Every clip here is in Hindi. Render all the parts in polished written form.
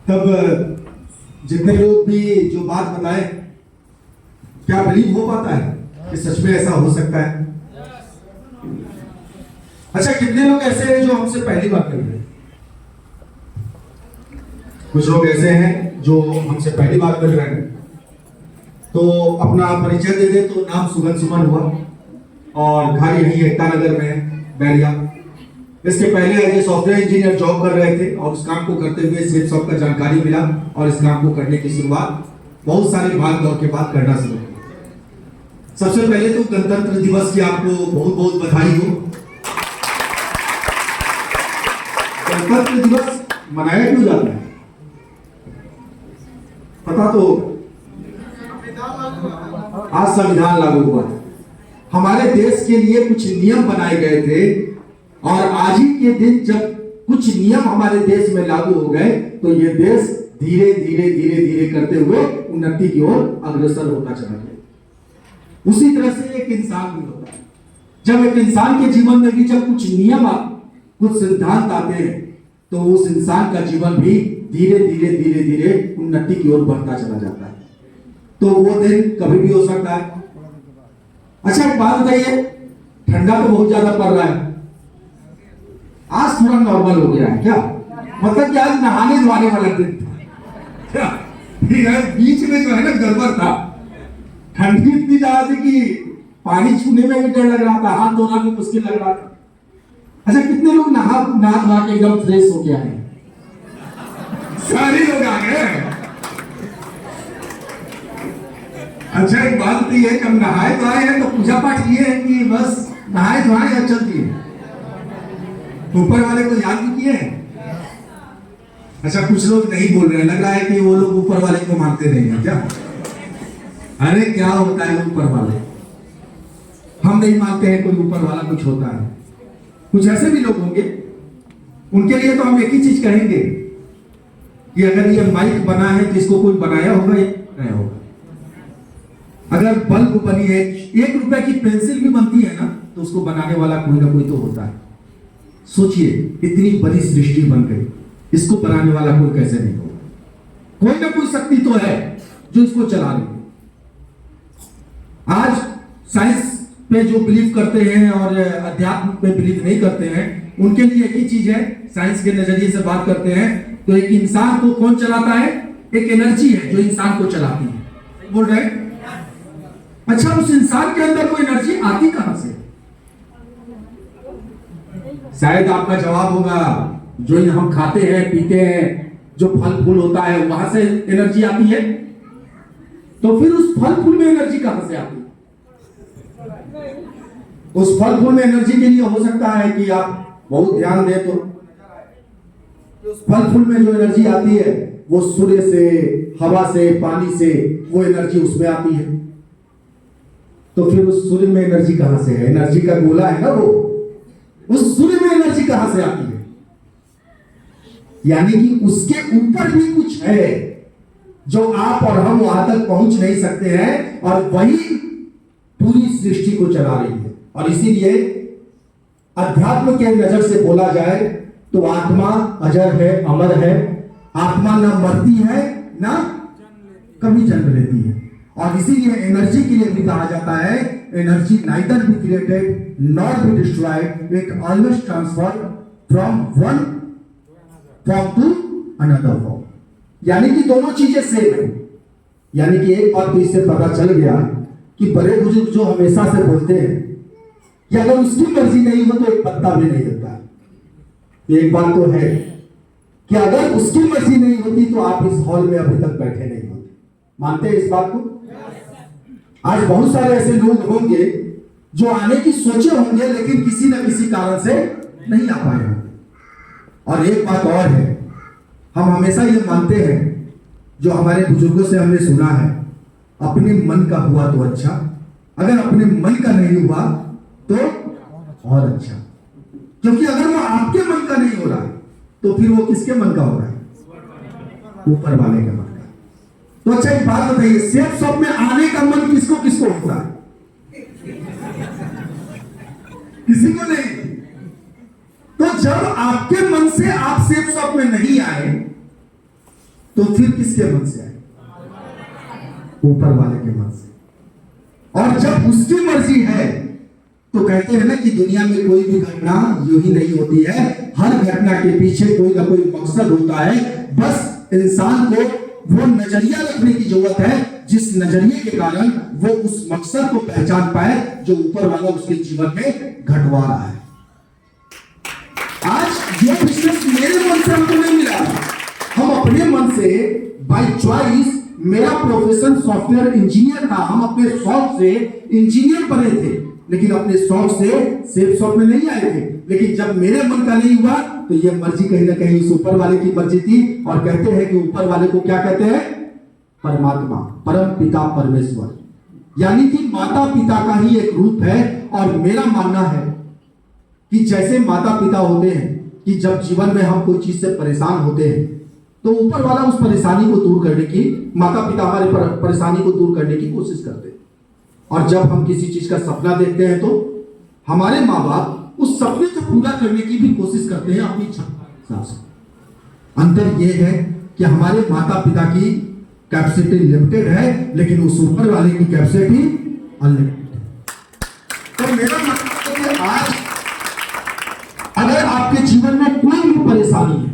तब जितने लोग भी जो बात बताए, क्या बिलीव हो पाता है कि सच में ऐसा हो सकता है? अच्छा, कितने लोग ऐसे हैं जो हमसे पहली बार कर रहे हैं? कुछ लोग ऐसे हैं जो हमसे पहली बार कर रहे हैं, तो अपना परिचय दे दे। तो नाम सुगन सुमन हुआ और घर यही एकता नगर में बैरिया। इसके पहले as a software engineer job कर रहे थे और उस काम को करते हुए सेल्स शॉप का जानकारी मिला और इस काम को करने की शुरुआत बहुत सारे भाग दौड़ के बाद करना शुरू किया। सबसे पहले तो गणतंत्र दिवस की आपको बहुत बहुत बधाई हो। गणतंत्र दिवस मनाया क्यों जाता है पता तो होगा। आज संविधान लागू हुआ था। हमारे देश के लिए कुछ नियम बनाए गए थे और आज ही के दिन जब कुछ नियम हमारे देश में लागू हो गए तो ये देश धीरे धीरे धीरे धीरे करते हुए उन्नति की ओर अग्रसर होता चला गया। उसी तरह से एक इंसान भी होता है। जब एक इंसान के जीवन में भी जब कुछ नियम कुछ सिद्धांत आते हैं तो उस इंसान का जीवन भी धीरे धीरे धीरे धीरे उन्नति की ओर बढ़ता चला जाता है। तो वो दिन कभी भी हो सकता है। अच्छा, एक बात बताइए, ठंडा तो बहुत ज्यादा पड़ रहा है, आज थोड़ा नॉर्मल हो गया है क्या? मतलब कि आज नहाने धोने वाला दिन था क्या? ठीक है, बीच में जो है ना गड़बड़ था। ठंडी इतनी ज्यादा थी कि पानी छूने में भी डर लग रहा था, हाथ धोना भी मुश्किल लग रहा था। अच्छा, कितने लोग नहा धोआ के एकदम फ्रेश हो गया है? सारे लोग आ गए। अच्छा, एक बात तो ये कि हम नहाए धोए हैं तो पूजा पाठ किए हैं कि बस नहाए धोए या चलती है? ऊपर वाले को याद भी किए हैं? अच्छा, कुछ लोग नहीं बोल रहे हैं, लग रहा है कि वो लोग ऊपर वाले को मानते नहीं हैं क्या? अरे क्या होता है ऊपर वाले? हम नहीं मानते हैं कोई ऊपर वाला कुछ होता है। कुछ ऐसे भी लोग होंगे, उनके लिए तो हम एक ही चीज कहेंगे कि अगर ये माइक बना है तो इसको कोई बनाया होगा या बनाया होगा। अगर बल्ब बनी है, 1 रुपए की पेंसिल भी बनती है ना, तो उसको बनाने वाला कोई ना कोई तो होता है। सोचिए, इतनी बड़ी सृष्टि बन गई, इसको बनाने वाला कोई कैसे नहीं होगा? कोई ना कोई शक्ति तो है जो इसको चला रही है। आज साइंस पे जो बिलीव करते हैं और अध्यात्म पे बिलीव नहीं करते हैं, उनके लिए एक ही चीज है, साइंस के नजरिए से बात करते हैं तो एक इंसान को कौन चलाता है? एक एनर्जी है जो इंसान को चलाती है। बोल रहे हैं? अच्छा, उस इंसान के अंदर वो एनर्जी आती कहां से? शायद आपका जवाब होगा, जो हम खाते हैं पीते हैं, जो फल फूल होता है वहां से एनर्जी आती है। तो फिर उस फल फूल में एनर्जी कहां से आती है? उस फल फूल में एनर्जी के लिए हो सकता है कि आप बहुत ध्यान दें तो उस फल फूल में जो एनर्जी आती है वो सूर्य से, हवा से, पानी से, वो एनर्जी उसमें आती है। तो फिर उस सूर्य में एनर्जी कहां से है? एनर्जी का गोला है ना वो, उस सूर्य में एनर्जी कहां से आती है? यानी कि उसके ऊपर भी कुछ है जो आप और हम वहां तक पहुंच नहीं सकते हैं और वही पूरी सृष्टि को चला रही है। और इसीलिए अध्यात्म के नजर से बोला जाए तो आत्मा अजर है, अमर है। आत्मा ना मरती है ना कभी जन्म लेती है। और इसीलिए एनर्जी के लिए भी कहा जाता है, energy neither be created not be destroyed, it always transfer from one form to another form. यानी कि दोनों चीजें सेम है। यानी कि एक बात तो इससे पता चल गया कि बड़े बुजुर्ग जो हमेशा से बोलते हैं कि अगर उसकी मर्जी नहीं हो तो एक पत्ता भी नहीं हिलता। एक बात तो है कि अगर उसकी मर्जी नहीं होती तो आप इस हॉल में अभी तक बैठे नहीं होते। मानते हैं इस बात को? आज बहुत सारे ऐसे लोग होंगे जो आने की सोचे होंगे लेकिन किसी न किसी कारण से नहीं आ पाए होंगे। और एक बात और है, हम हमेशा ये मानते हैं, जो हमारे बुजुर्गों से हमने सुना है, अपने मन का हुआ तो अच्छा, अगर अपने मन का नहीं हुआ तो और अच्छा। क्योंकि अगर वो आपके मन का नहीं हो रहा है तो फिर वो किसके मन का हो रहा है? ऊपर वाले के मन का। तो अच्छा, एक बात बताइए, सेफ शॉप में आने का मन किसको किसको होता है? किसी को नहीं। तो जब आपके मन से आप सेफ शॉप में नहीं आए तो फिर किसके मन से आए? ऊपर वाले के मन से। और जब उसकी मर्जी है तो कहते हैं ना कि दुनिया में कोई भी घटना यूं ही नहीं होती है, हर घटना के पीछे कोई ना कोई मकसद होता है। बस इंसान को वो नजरिया रखने की जरूरत है जिस नजरिए के कारण वो उस मकसद को पहचान पाए जो ऊपर वाला उसके जीवन में घटवा रहा है। आज ये बिजनेस मेरे मन से हमको नहीं मिला, हम अपने मन से बाय चॉइस, मेरा प्रोफेशन सॉफ्टवेयर इंजीनियर था, हम अपने शौक से इंजीनियर बने थे, लेकिन अपने शौक से सेफ शॉप में नहीं आए थे। लेकिन जब मेरे मन का नहीं हुआ तो ये मर्जी कहीं ना कहीं उस ऊपर वाले की मर्जी थी। और कहते हैं कि ऊपर वाले को क्या कहते हैं? परमात्मा, परम पिता परमेश्वर, यानी कि माता पिता का ही एक रूप है। और मेरा मानना है कि जैसे माता पिता होते हैं कि जब जीवन में हम कोई चीज से परेशान होते हैं तो ऊपर वाला उस परेशानी को दूर करने की, माता पिता हमारे परेशानी को दूर करने की कोशिश करते हैं। और जब हम किसी चीज का सपना देखते हैं तो हमारे माँ बाप उस सपने को पूरा करने की भी कोशिश करते हैं अपनी क्षमता के हिसाब से। अंतर यह है कि हमारे माता पिता की कैपेसिटी लिमिटेड है, लेकिन उस ऊपर वाले की कैपेसिटी अनलिमिटेड है। तो मेरा मतलब है कि आज अगर आपके जीवन में कोई भी परेशानी है,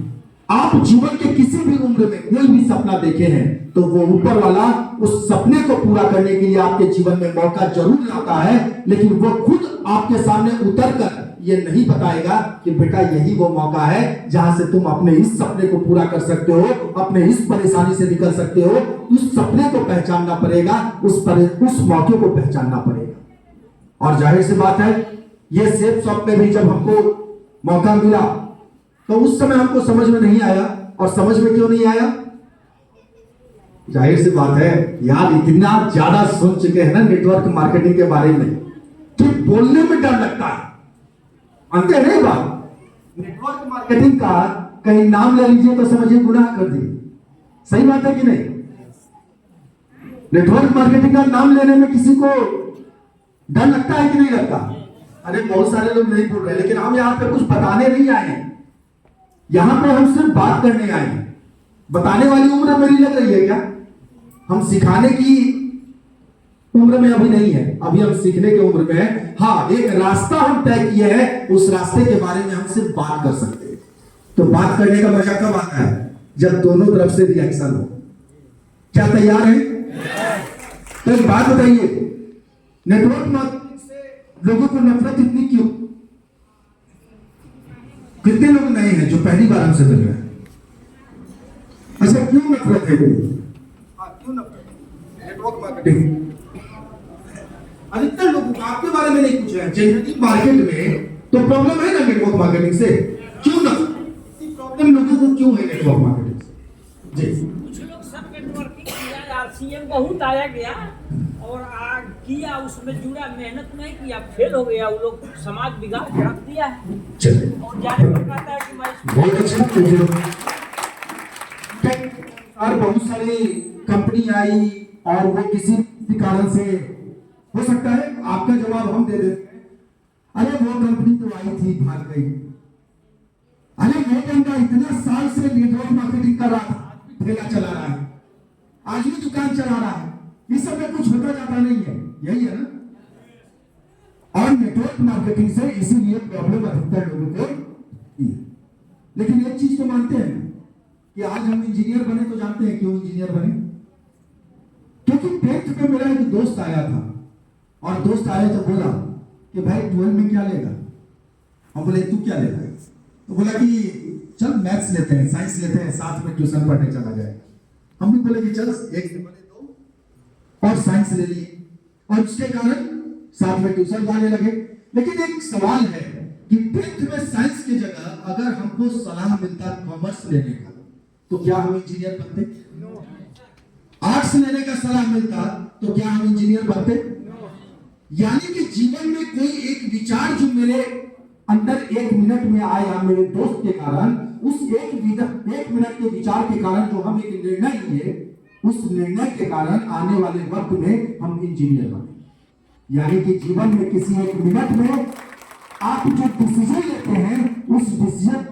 आप जीवन के किसी भी उम्र में कोई भी सपना देखे हैं, तो वो ऊपर वाला उस सपने को पूरा करने के लिए आपके जीवन में मौका जरूर लाता है, लेकिन वो खुद आपके सामने उतरकर ये नहीं बताएगा कि बेटा यही वो मौका है जहां से तुम अपने इस सपने को पूरा कर सकते हो, अपने इस परेशानी से निकल सकते हो। उस सपने को पहचानना पड़ेगा, उस मौके को पहचानना पड़ेगा। और जाहिर सी बात है, ये सेफ शॉप में भी जब हमको मौका मिला तो उस समय हमको समझ में नहीं आया। और समझ में क्यों नहीं आया? जाहिर सी बात है यार, इतना ज्यादा सुन चुके हैं ना नेटवर्क मार्केटिंग के बारे में कि बोलने में डर लगता है। अंत नहीं बात, नेटवर्क मार्केटिंग का कहीं नाम ले लीजिए तो समझिए गुनाह कर दिए। सही बात है कि नहीं? नेटवर्क मार्केटिंग का नाम लेने में किसी को डर लगता है कि नहीं लगता? अरे बहुत सारे लोग नहीं बोल रहे, लेकिन हम यहां पे कुछ बताने नहीं आए हैं, यहां पे हम सिर्फ बात करने आए हैं। बताने वाली उम्र मेरी लग रही है क्या? हम सिखाने की उम्र में अभी नहीं है, अभी हम सीखने की उम्र में है। हाँ, एक रास्ता हम तय किए हैं, उस रास्ते के बारे में हम सिर्फ बात कर सकते हैं। तो बात करने का मजा कब आता है? जब दोनों तरफ से रिएक्शन हो। क्या तैयार है? तो एक बात बताइए, नेटवर्क मार्केटिंग से लोगों को नफरत इतनी क्यों? कितने लोग नए हैं जो पहली बार हमसे मिल रहे हैं? अच्छा, क्यों नफरत है? क्यों नफरत? नेटवर्क मार्केटिंग अधिकतर लोगों को आपके बारे में नहीं पूछ रहे हैं। जनरली मार्केट में तो प्रॉब्लम है ना नेटवर्क मार्केटिंग से, क्यों ना? प्रॉब्लम लोगों को क्यों है नेटवर्क मार्केटिंग से? जी, कुछ लोग सब नेटवर्किंग किया, आरसीएम बहुत आया गया और किया, उसमें जुड़ा, मेहनत नहीं किया, फेल हो गया। वो लोग समाज बिगाड़ के रख दिया है। चलिए, और जाने पर कहता है कि मैं बहुत अच्छा। और बहुत सारी कंपनी आई और वो किसी भी कारण से, हो सकता है आपका जवाब हम दे दें, अरे वो कंपनी तो आई थी भाग गई, अरे वो बंदा इतना साल से नेटवर्क मार्केटिंग कर रहा था, ठेला चला रहा है, आज भी दुकान चला रहा है, इस सब में कुछ होता जाता नहीं है। यही है ना? और नेटवर्क मार्केटिंग से इसीलिए प्रॉब्लम अधिकतर लोगों को है। लेकिन एक चीज तो मानते हैं कि आज हम इंजीनियर बने, तो जानते हैं क्यों इंजीनियर बने? क्योंकि 10th में मेरा एक दोस्त आया था और दोस्त आया तो बोला कि भाई 12 में क्या लेगा? हम बोले तू क्या लेगा? तो बोला कि चल मैथ्स लेते हैं, साइंस लेते हैं, साथ में ट्यूशन पढ़ने चला जाए। हम भी बोले कि चल एक से बोले दो और साइंस ले लिए, और उसके कारण साथ में ट्यूशन जाने लगे। लेकिन एक सवाल है कि 10th में साइंस की जगह अगर हमको सलाह मिलता कॉमर्स लेने का, तो क्या हम इंजीनियर बनते? आर्ट्स लेने का सलाह मिलता तो क्या हम इंजीनियर बनते? यानी कि जीवन में कोई एक विचार जो मेरे अंदर 1 मिनट में आया मेरे दोस्त के कारण, उस 1 मिनट के विचार के कारण जो हम एक निर्णय लिए, उस निर्णय के कारण आने वाले वक्त में हम इंजीनियर बने। यानी कि जीवन में किसी 1 मिनट में आप जो डिसीजन लेते हैं, उस डिसीजन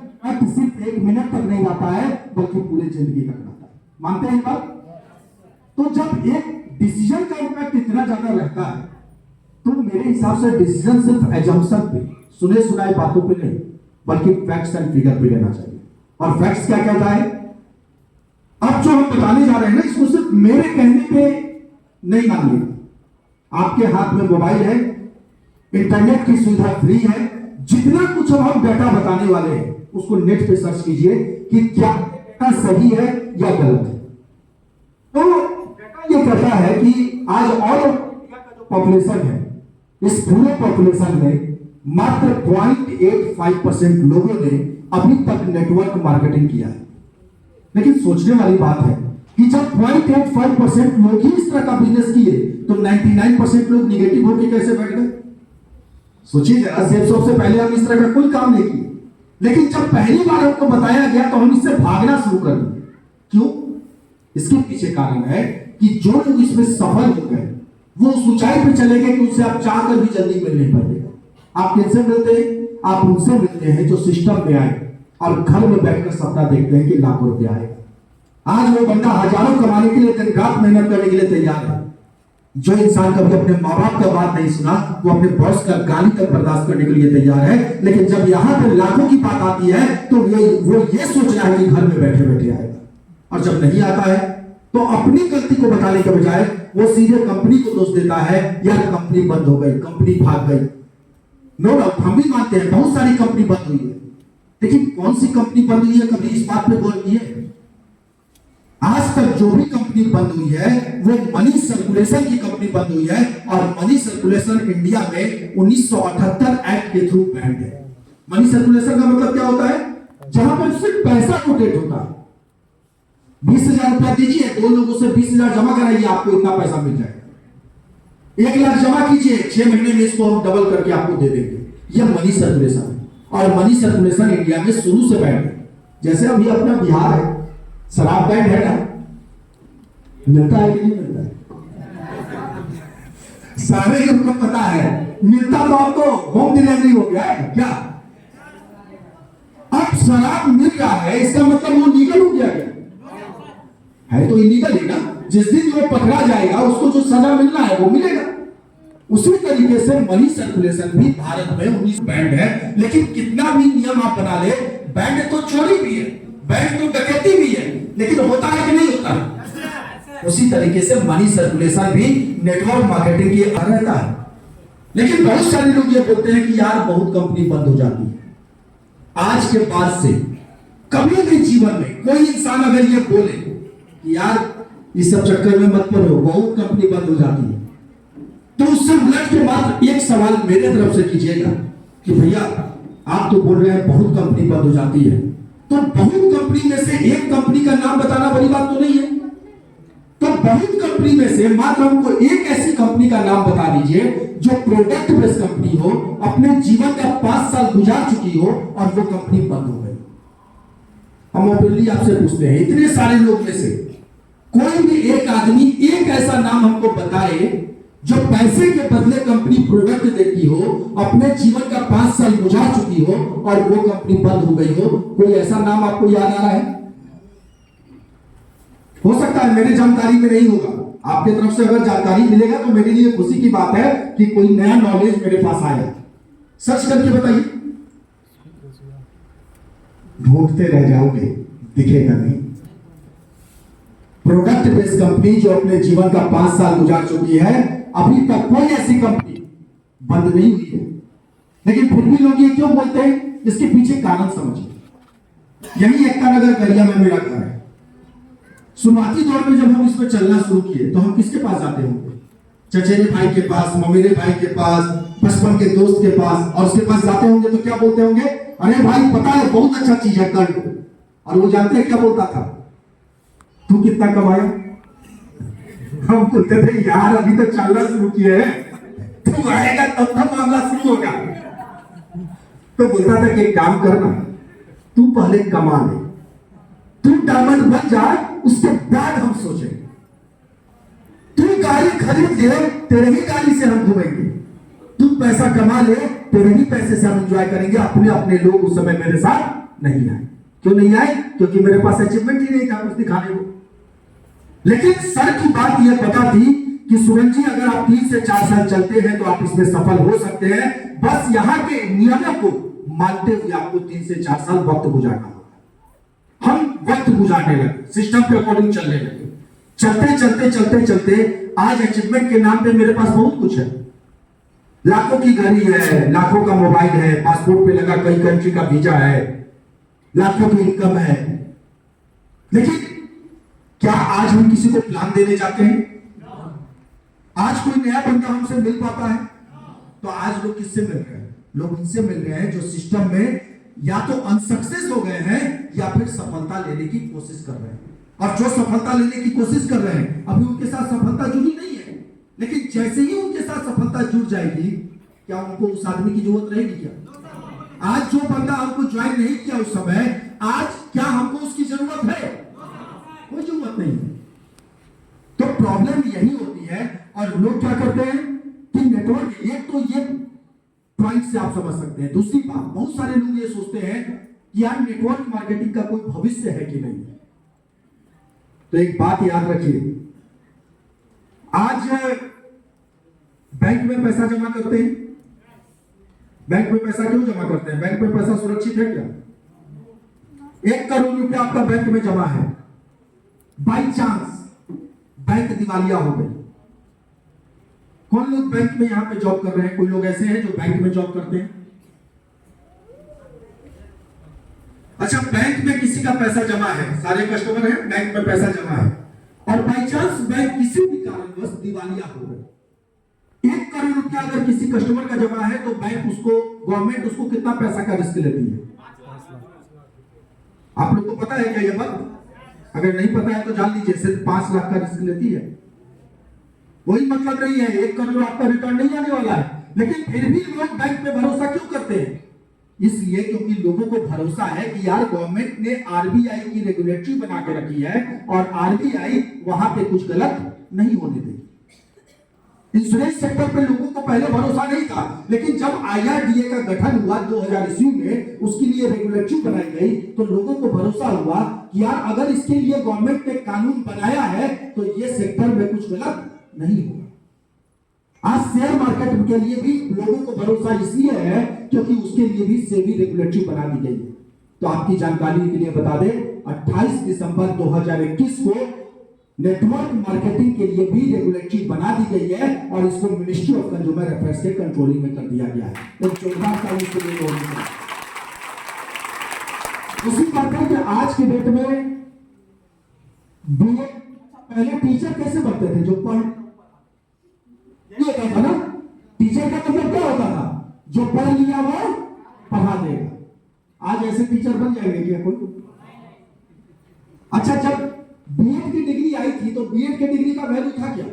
सिर्फ 1 मिनट तक नहीं आता है, बल्कि पूरे जिंदगी तक आता है। मानते हैं ये बात? तो जब एक डिसीजन का इम्पैक्ट इतना ज्यादा रहता है तो मेरे हिसाब से डिसीजन सिर्फ एजम्पशन पे, सुने सुनाए बातों पे नहीं, बल्कि फैक्ट्स एंड फिगर पे लेना चाहिए। और फैक्ट्स क्या कहता है? अब जो हम बताने जा रहे हैं ना, इसको सिर्फ मेरे कहने पे नहीं मानिए। आपके हाथ में मोबाइल है, इंटरनेट की सुविधा फ्री है, जितना कुछ अब हम डाटा बताने वाले हैं उसको नेट पे सर्च कीजिए कि क्या डाटा सही है या गलत है। तो डाटा ये कहता है कि आज ऑल इंडिया का जो पॉपुलेशन है, इस पूरे पॉपुलेशन में मात्र 0.85% लोगों ने अभी तक नेटवर्क मार्केटिंग किया है। लेकिन सोचने वाली बात है कि जब 0.85% लोग ही इस तरह का बिजनेस किए तो 99% लोग निगेटिव होकर कैसे बैठ गए? सोचिए जरा, सबसे पहले हम इस तरह का कोई काम नहीं किए, लेकिन जब पहली बार हमको बताया गया तो हम इससे भागना शुरू कर दिए। क्यों? इसके पीछे कारण है कि जो लोग इसमें सफल हो गए वो उस ऊंचाई पे चले गए कि उससे आप चाहकर भी जल्दी मिल नहीं पाएगा। आप किनसे मिलते हैं? आप उनसे मिलते हैं जो सिस्टम में आए और घर में बैठकर सपना देखते हैं कि लाखों रुपया आएगा। आज वो बंदा हजारों कमाने के लिए दिन रात मेहनत करने के लिए तैयार है। जो इंसान कभी अपने माँ बाप का बात नहीं सुना, वो अपने बॉस का गाली तक बर्दाश्त करने के लिए तैयार है। लेकिन जब यहां पर लाखों की बात आती है तो वो ये सोच रहा है कि घर में बैठे बैठे आएगा, और जब नहीं आता है तो अपनी गलती को बताने के बजाय वो सीधे कंपनी को दोष देता है, यार कंपनी बंद हो गई, कंपनी भाग गई। नो डाउट हम भी मानते हैं बहुत सारी कंपनी बंद हुई है, लेकिन कौन सी कंपनी बंद हुई है, कभी इस बात पे गौर किए? आज तक जो भी कंपनी बंद हुई है वो मनी सर्कुलेशन की कंपनी बंद हुई है, और मनी सर्कुलेशन इंडिया में 1978 एक्ट के थ्रू बैंड है। मनी सर्कुलेशन का मतलब क्या होता है? जहां पर सिर्फ पैसा रोटेट होता है। 20,000 रुपया दीजिए, 2 लोगों से 20,000 जमा कराइए, आपको इतना पैसा मिल जाएगा। 1 लाख जमा कीजिए, 6 महीने में इसको हम डबल करके आपको दे देंगे। यह मनी सर्कुलेशन है, और मनी सर्कुलेशन इंडिया में शुरू से बैंड है। जैसे अभी अपना बिहार है, शराब बैंड है ना, मिलता है कि नहीं मिलता है? सारे लोग को पता है, मिलता तो आपको होम डिलीवरी हो गया है क्या? अब शराब मिल रहा है, इसका मतलब वो लीगल हो गया क्या? है तो इलीगल ही ना। जिस दिन वो पकड़ा जाएगा उसको जो सजा मिलना है वो मिलेगा। उसी तरीके से मनी सर्कुलेशन भी भारत में 19 बैंड है, लेकिन कितना भी नियम आप बना ले, बैंड तो चोरी भी है, बैंड तो डकैती भी है, लेकिन होता है कि नहीं होता है? उसी तरीके से मनी सर्कुलेशन भी नेटवर्क मार्केटिंग की रहता है। लेकिन बहुत सारे लोग ये बोलते हैं कि यार बहुत कंपनी बंद हो जाती है। आज के बाद से कभी भी जीवन में कोई इंसान अगर ये बोले कि यार इस सब चक्कर में मत पड़ो, बहुत कंपनी बंद हो जाती है, तो उससे उलट के बाद एक सवाल मेरे तरफ से कीजिएगा कि भैया आप तो बोल रहे हैं बहुत कंपनी बंद हो जाती है, तो बहुत कंपनी में से एक कंपनी का नाम बताना बड़ी बात तो नहीं है। तो बहुत कंपनी में से मात्र हमको एक ऐसी कंपनी का नाम बता दीजिए जो प्रोडक्ट बेस्ड कंपनी हो, अपने जीवन का 5 साल गुजार चुकी हो और वो कंपनी बंद हो गई। हम ओपनली आपसे पूछते हैं, इतने सारे लोग में से कोई भी एक आदमी एक ऐसा नाम हमको बताए जो पैसे के बदले कंपनी प्रोडक्ट देती हो, अपने जीवन का 5 साल गुजार चुकी हो और वो कंपनी बंद हो गई हो। कोई ऐसा नाम आपको याद आ रहा है? हो सकता है मेरी जानकारी में नहीं होगा, आपके तरफ से अगर जानकारी मिलेगा तो मेरे लिए खुशी की बात है कि कोई नया नॉलेज मेरे पास आया। सर्च करके बताइए, ढूंढते रह जाओगे, दिखेगा नहीं। प्रोडक्ट बेस्ड कंपनी जो अपने जीवन का 5 साल गुजार चुकी है, अभी तक कोई ऐसी कंपनी बंद नहीं हुई है। लेकिन फिर भी लोग ये क्यों बोलते हैं? इसके पीछे कारण समझिए। यही एकता नगर गरिया में मेरा घर है। शुरुआती दौर में जब हम इस पर चलना शुरू किए तो हम किसके पास जाते होंगे? चचेरे भाई के पास, ममेरे भाई के पास, बचपन के दोस्त के पास, और उसके पास जाते होंगे तो क्या बोलते होंगे? अरे भाई पता है बहुत अच्छा चीज है, कर लो। और वो जानते हैं क्या बोलता था? तू कितना कमाया? हम बोलते थे यार अभी तो चलना शुरू किए हैं, तू आएगा तब तक मामला शुरू होगा। तो बोलता था कि काम करना, तू पहले कमा ले, तू डायमंड बन जाए, उसके बाद हम सोचेंगे। तू गाड़ी खरीद ले, तेरे ही गाड़ी से हम घूमेंगे। तू पैसा कमा ले, तेरे ही पैसे से हम एंजॉय करेंगे। अपने अपने लोग उस समय मेरे साथ नहीं आए। क्यों नहीं आए? क्योंकि मेरे पास अचीवमेंट ही नहीं था कुछ दिखाने को। लेकिन सर की बात यह पता थी कि सुरेंद्र जी अगर आप 3 से 4 साल चलते हैं तो आप इसमें सफल हो सकते हैं, बस यहाँ के नियमों को मानते हुए आपको 3 से 4 साल वक्त गुजारना होगा। हम वक्त गुजारने लगे, सिस्टम के अकॉर्डिंग चलने लगे, चलते चलते आज अचीवमेंट के नाम पे मेरे पास बहुत कुछ है। लाखों की गाड़ी है, लाखों का मोबाइल है, पासपोर्ट पे लगा कई कंट्री का वीजा है, लाखों की इनकम है। लेकिन क्या आज हम किसी को प्लान देने जाते हैं? आज कोई नया बंदा हमसे मिल पाता है? तो आज लोग किससे मिल रहे हैं? लोग इनसे मिल रहे हैं जो सिस्टम में या तो अनसक्सेस हो गए हैं या फिर सफलता लेने की कोशिश कर रहे हैं। और जो सफलता लेने की कोशिश कर रहे हैं अभी उनके साथ सफलता जुड़ी नहीं है, लेकिन जैसे ही उनके साथ सफलता जुड़ जाएगी, क्या उनको उस आदमी की जरूरत रहेगी? क्या आज जो बंदा हमको ज्वाइन नहीं किया उस समय, आज क्या हमको उसकी जरूरत है? कोई जरूरत नहीं है। तो प्रॉब्लम यही होती है। और लोग क्या करते हैं कि नेटवर्क, एक तो ये पॉइंट से आप समझ सकते हैं। दूसरी बात, बहुत सारे लोग ये सोचते हैं कि यार नेटवर्क मार्केटिंग का कोई भविष्य है कि नहीं। तो एक बात याद रखिए, आज बैंक में पैसा जमा करते हैं। बैंक में पैसा क्यों जमा करते हैं? बैंक में पैसा सुरक्षित है क्या? 1 करोड़ रुपया आपका बैंक में जमा है, बाई चांस बैंक दिवालिया हो गई। कौन लोग बैंक में यहां पे जॉब कर रहे हैं? कोई लोग ऐसे हैं जो बैंक में जॉब करते हैं? अच्छा, बैंक में किसी का पैसा जमा है, सारे कस्टमर हैं, बैंक में पैसा जमा है, और बाई चांस बैंक किसी भी कारणवश दिवालिया हो गई। 1 करोड़ रुपया अगर किसी कस्टमर का जमा है तो बैंक उसको, गवर्नमेंट उसको कितना पैसा का रिस्क लेती है? आप लोग को पता है क्या ये बात? अगर नहीं पता है तो जान लीजिए, सिर्फ 5 लाख का रिस्क लेती है। कोई मतलब नहीं है, 1 करोड़ आपका रिटर्न नहीं आने वाला है। लेकिन फिर भी लोग बैंक पे भरोसा क्यों करते हैं? इसलिए क्योंकि लोगों को भरोसा है कि यार गवर्नमेंट ने आरबीआई की रेगुलेटरी बना के रखी है और आरबीआई वहां पे कुछ गलत नहीं होने देगी। इंश्योरेंस सेक्टर पे लोगों को पहले भरोसा नहीं था, लेकिन जब आईआरडीए का गठन हुआ 2000 ईस्वी में, उसके लिए रेगुलेटरी बनाई गई, तो लोगों को भरोसा हुआ कि यार अगर इसके लिए गवर्नमेंट ने कानून बनाया है तो ये सेक्टर में कुछ गलत नहीं होगा। आज शेयर मार्केट के लिए भी लोगों को भरोसा इसलिए है क्योंकि उसके लिए भी सेबी रेगुलेटरी बना दी गई है। तो आपकी जानकारी के लिए बता दें, 28 दिसंबर 2021 को नेटवर्क मार्केटिंग के लिए भी रेगुलेटरी बना दी गई है और इसको मिनिस्ट्री ऑफ कंज्यूमर अफेयर्स के कंट्रोलिंग में कर दिया गया है। तो 14 साल इसके लिए होगी। उसी बात है कि आज के डेट में बीए, पहले टीचर कैसे बनते थे? जो पढ़ होता था ना, टीचर का मतलब क्या होता था? जो पढ़ लिया वो पढ़ा देगा। आज ऐसे टीचर बन जाएंगे क्या कोई? अच्छा, जब बीएड की डिग्री आई थी तो बीएड की डिग्री का वैल्यू था क्या?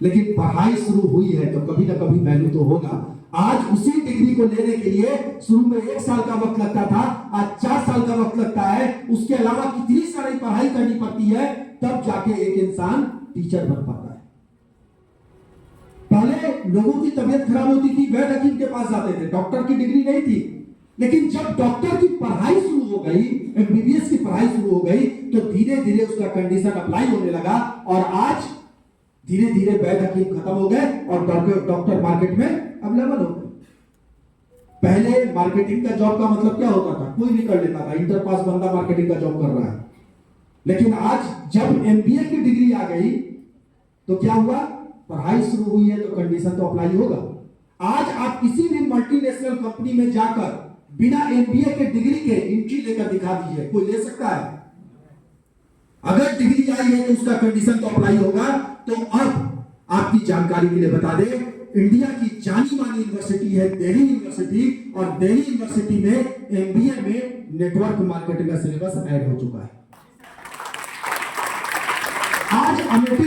लेकिन पढ़ाई शुरू हुई है तो कभी ना कभी वैल्यू तो होगा। आज उसी डिग्री को लेने के लिए शुरू में 1 साल का वक्त लगता था, आज 4 साल का वक्त लगता है। उसके अलावा कितनी सारी पढ़ाई करनी पड़ती है, तब जाके एक इंसान टीचर बन पाता है। पहले लोगों की तबीयत खराब होती थी, वैद्य हकीम के पास जाते थे, डॉक्टर की डिग्री नहीं थी। लेकिन जब डॉक्टर की पढ़ाई शुरू हो गई, एमबीबीएस की पढ़ाई शुरू हो गई, तो धीरे धीरे उसका कंडीशन अप्लाई होने लगा और आज धीरे धीरे वैद्य हकीम खत्म हो गए और डॉक्टर मार्केट में अवेलेबल हो गए। पहले मार्केटिंग का जॉब का मतलब क्या होता था? कोई भी कर लेता था, इंटर पास बंदा मार्केटिंग का जॉब कर रहा है। लेकिन आज जब एमबीए की डिग्री आ गई तो क्या हुआ? पढ़ाई शुरू हुई है तो कंडीशन तो अप्लाई होगा। आज आप किसी भी मल्टीनेशनल कंपनी में जाकर बिना एमबीए के डिग्री के एंट्री लेकर दिखा दीजिए, कोई ले सकता है? अगर डिग्री आई है तो उसका कंडीशन तो अप्लाई होगा। तो अब आपकी जानकारी के लिए बता दें, इंडिया की जानी मानी यूनिवर्सिटी है दिल्ली यूनिवर्सिटी, और दिल्ली यूनिवर्सिटी में एमबीए में नेटवर्क मार्केटिंग का सिलेबस ऐड हो चुका है। आज अमेठी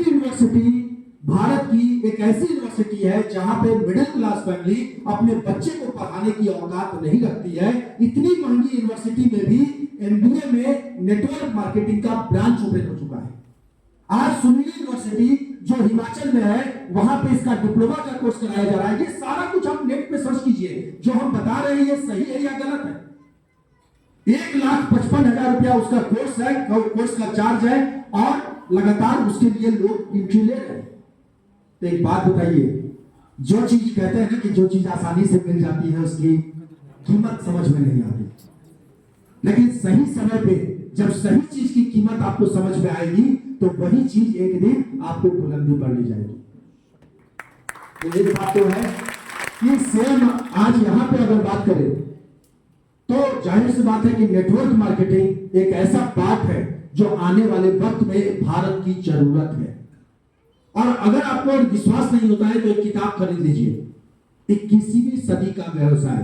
यूनिवर्सिटी भारत की एक ऐसी यूनिवर्सिटी है जहां पे मिडिल क्लास फैमिली अपने बच्चे को पढ़ाने की औकात नहीं रखती है। इतनी महंगी यूनिवर्सिटी में भी एमबीए में नेटवर्क मार्केटिंग का ब्रांच ओपन हो चुका है। आज सुनील यूनिवर्सिटी जो हिमाचल में है, वहां पे इसका डिप्लोमा का कोर्स कराया जा रहा है। ये सारा कुछ आप नेट पे सर्च कीजिए, जो हम बता रहे हैं ये सही है या गलत है। 1,55,000 रुपया उसका कोर्स है, कोर्स का चार्ज है, और लगातार उसके लिए लोग एंट्री ले रहे हैं। तो एक बात बताइए, जो चीज कहते हैं ना कि जो चीज आसानी से मिल जाती है उसकी कीमत समझ में नहीं आती, लेकिन सही समय पे जब सही चीज की कीमत आपको समझ में आएगी तो वही चीज एक दिन आपको बुलंदी पर ले जाएगी। तो एक बात तो है कि सेम आज यहां पे अगर बात करें तो जाहिर सी बात है कि नेटवर्क मार्केटिंग एक ऐसा बात है जो आने वाले वक्त में भारत की जरूरत है। और अगर आपको विश्वास नहीं होता है तो एक किताब खरीद लीजिए, 21वीं सदी का व्यवसाय,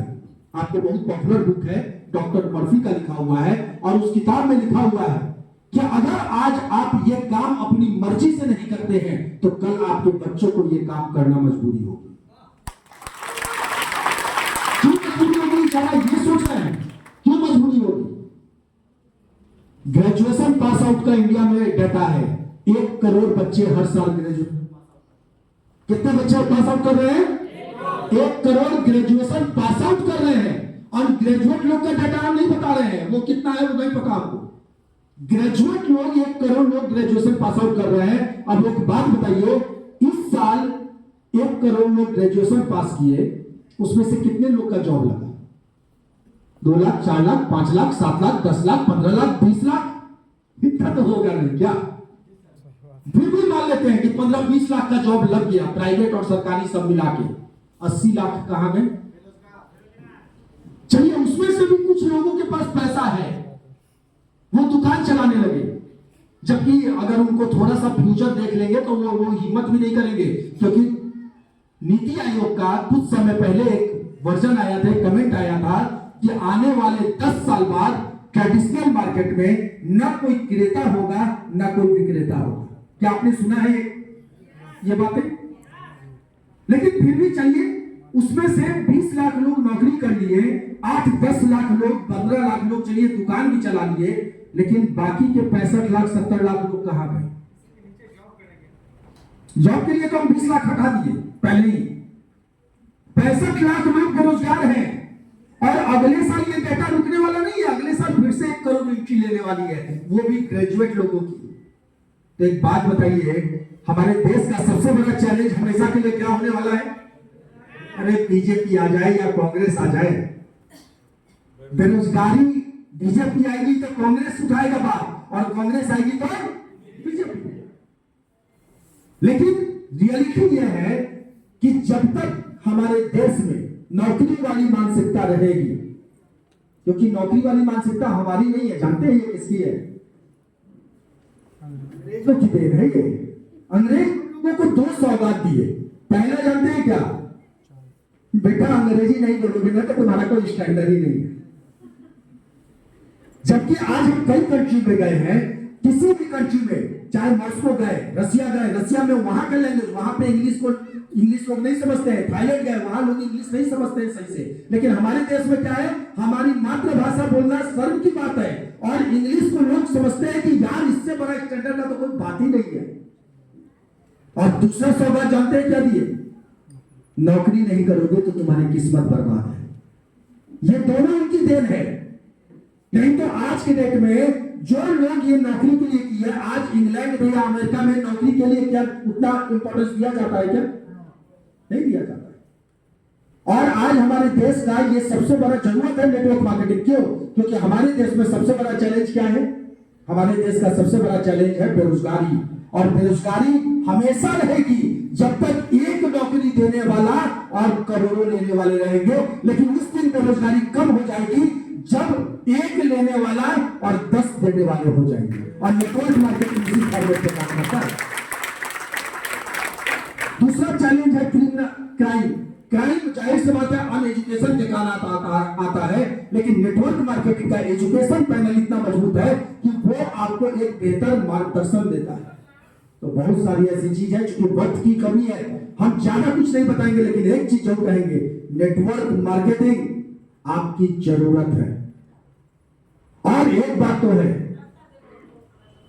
आपको बहुत पॉपुलर बुक है, डॉक्टर मर्फी का लिखा हुआ है, और उस किताब में लिखा हुआ है कि अगर आज आप ये काम अपनी मर्जी से नहीं करते हैं तो कल आपके बच्चों को ये काम करना मजबूरी होगी। क्यों मजबूरी होगी, जरा ये सोच रहे हैं क्यों मजबूरी होगी? ग्रेजुएशन पास आउट का इंडिया में डाटा है, 1 करोड़ बच्चे हर साल ग्रेजुएट, कितने बच्चे पास आउट कर रहे हैं? 1 करोड़ ग्रेजुएशन पास आउट कर रहे हैं। और ग्रेजुएट लोग का डाटा हम नहीं बता रहे हैं, वो कितना है वो नहीं पता आपको। ग्रेजुएट लोग 1 करोड़ लोग ग्रेजुएशन पास आउट कर रहे हैं। अब एक बात बताइए, इस साल 1 करोड़ लोग ग्रेजुएशन पास किए, उसमें से कितने लोग का जॉब लगा? 2 लाख, 4 लाख, 5 लाख, 7 लाख, 10 लाख, 15 लाख, 20 लाख? इतना तो होगा नहीं क्या? फिर भी मान लेते हैं कि 15-20 लाख का जॉब लग गया, प्राइवेट और सरकारी सब मिला के 80 लाख कहां गए? चलिए उसमें से भी कुछ लोगों के पास पैसा है, वो दुकान चलाने लगे, जबकि अगर उनको थोड़ा सा फ्यूचर देख लेंगे तो वो हिम्मत भी नहीं करेंगे, क्योंकि नीति आयोग का कुछ समय पहले एक वर्जन आया था, कमेंट आया था कि आने वाले 10 साल बाद ट्रेडिशनल मार्केट में ना कोई क्रेता होगा ना कोई विक्रेता होगा। क्या आपने सुना है ये बातें? लेकिन फिर भी चलिए, उसमें से 20 लाख लोग नौकरी कर लिए, 8-10 लाख लोग, 15 लाख लोग चलिए दुकान भी चला लिए, लेकिन बाकी के 65 लाख 70 लाख लोग कहां गए? जॉब के लिए तो हम 20 लाख हटा दिए पहले ही, 65 लाख लोग बेरोजगार हैं। और अगले साल ये डेटा रुकने वाला नहीं है, अगले साल फिर से 1 करोड़ एंट्री लेने वाली है, वो भी ग्रेजुएट लोगों की। तो एक बात बताइए, हमारे देश का सबसे बड़ा चैलेंज हमेशा के लिए क्या होने वाला है? अरे बीजेपी आ जाए या कांग्रेस आ जाए, बेरोजगारी बीजेपी आएगी तो कांग्रेस उठाएगा बात, और कांग्रेस आएगी तो बीजेपी। लेकिन रियलिटी यह है कि जब तक हमारे देश में नौकरी वाली मानसिकता रहेगी, क्योंकि नौकरी वाली मानसिकता हमारी नहीं है, जानते हैं ये किसकी है? अंग्रेजों की देन है ये। अंग्रेज लोगों को 2 सौगात दिए। पहला जानते हैं क्या? बेटा अंग्रेजी नहीं बोलोगे ना तो तुम्हारा कोई स्टैंडर्ड ही नहीं है। जबकि आज हम कई कंट्री में गए हैं, किसी भी कंट्री में, चाहे मॉस्को गए, रसिया में वहां का लैंग्वेज, वहां पे इंग्लिश लोग नहीं समझते हैं। थाईलैंड गए, वहां लोग इंग्लिश नहीं समझते हैं सही से। लेकिन हमारे देश में क्या है, हमारी मातृभाषा बोलना सर्व की बात है, और इंग्लिश को लोग समझते हैं कि यार इससे बड़ा स्टैंडर्ड का तो कोई बात ही नहीं है। और दूसरा सौगात जानते हैं क्या दिए? नौकरी नहीं करोगे तो तुम्हारी किस्मत बर्बाद है। ये दोनों उनकी देन है। नहीं तो आज के डेट में जो लोग ये नौकरी के लिए किए, आज इंग्लैंड में या अमेरिका में नौकरी के लिए क्या उतना इंपॉर्टेंस दिया जाता है? क्या नहीं दिया जाता है। और आज हमारे देश का ये सबसे बड़ा जरूरत है नेटवर्क मार्केटिंग। क्यों? क्योंकि हमारे देश में सबसे बड़ा चैलेंज क्या है? हमारे देश का सबसे बड़ा चैलेंज है बेरोजगारी। और बेरोजगारी हमेशा रहेगी जब तक एक नौकरी देने वाला और करोड़ों लेने वाले रहेंगे। लेकिन उस दिन बेरोजगारी कम हो जाएगी जब एक लेने वाला और 10 देने वाले हो जाएंगे। और नेटवर्क मार्केटिंग इसी फॉर्मेट पे काम करता है। दूसरा चैलेंज है क्राइम। क्राइम जाहिर सी बात है अनएजुकेशन के कारण आता है, लेकिन नेटवर्क मार्केटिंग का एजुकेशन पैनल इतना मजबूत है कि वो आपको एक बेहतर मार्गदर्शन देता है। तो बहुत सारी ऐसी चीज है, चूंकि वक्त की कमी है हम ज्यादा कुछ नहीं बताएंगे, लेकिन एक चीज जरूर कहेंगे, नेटवर्क मार्केटिंग आपकी जरूरत है। और एक बात तो है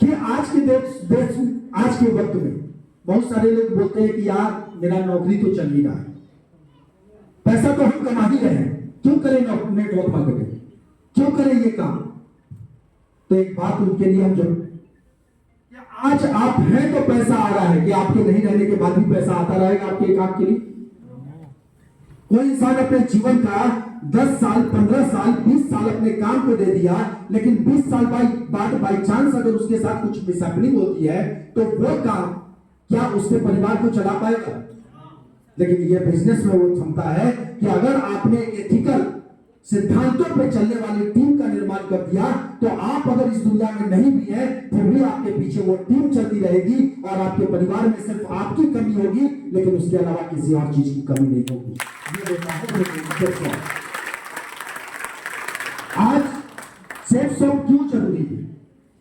कि आज के वक्त में बहुत सारे लोग बोलते हैं कि यार मेरा नौकरी तो चल ही रहा है, पैसा तो हम कमा ही रहे हैं, क्यों करें नेटवर्क मार्केटिंग? क्यों करें ये काम? तो एक बात उनके लिए हम जो आज आप हैं तो पैसा आ रहा है, कि आपके नहीं रहने के बाद भी पैसा आता रहेगा आपके एक काम के लिए? कोई इंसान अपने जीवन का 10 साल, 15 साल, 20 साल अपने काम को दे दिया, लेकिन 20 साल बाद बाई चांस अगर उसके साथ कुछ मिसहैपनिंग होती है तो वो काम क्या उसके परिवार को चला पाएगा? लेकिन ये बिजनेस में वो क्षमता है कि अगर आपने एथिकल सिद्धांतों पे चलने वाली टीम का निर्माण कर दिया, तो आप अगर इस दुनिया में नहीं भी है फिर भी आपके पीछे वो टीम चलती रहेगी और आपके परिवार में सिर्फ आपकी कमी होगी, लेकिन उसके अलावा किसी और चीज की कमी नहीं होगी। ये देखा है। आज सेफ शॉप क्यों जरूरी है?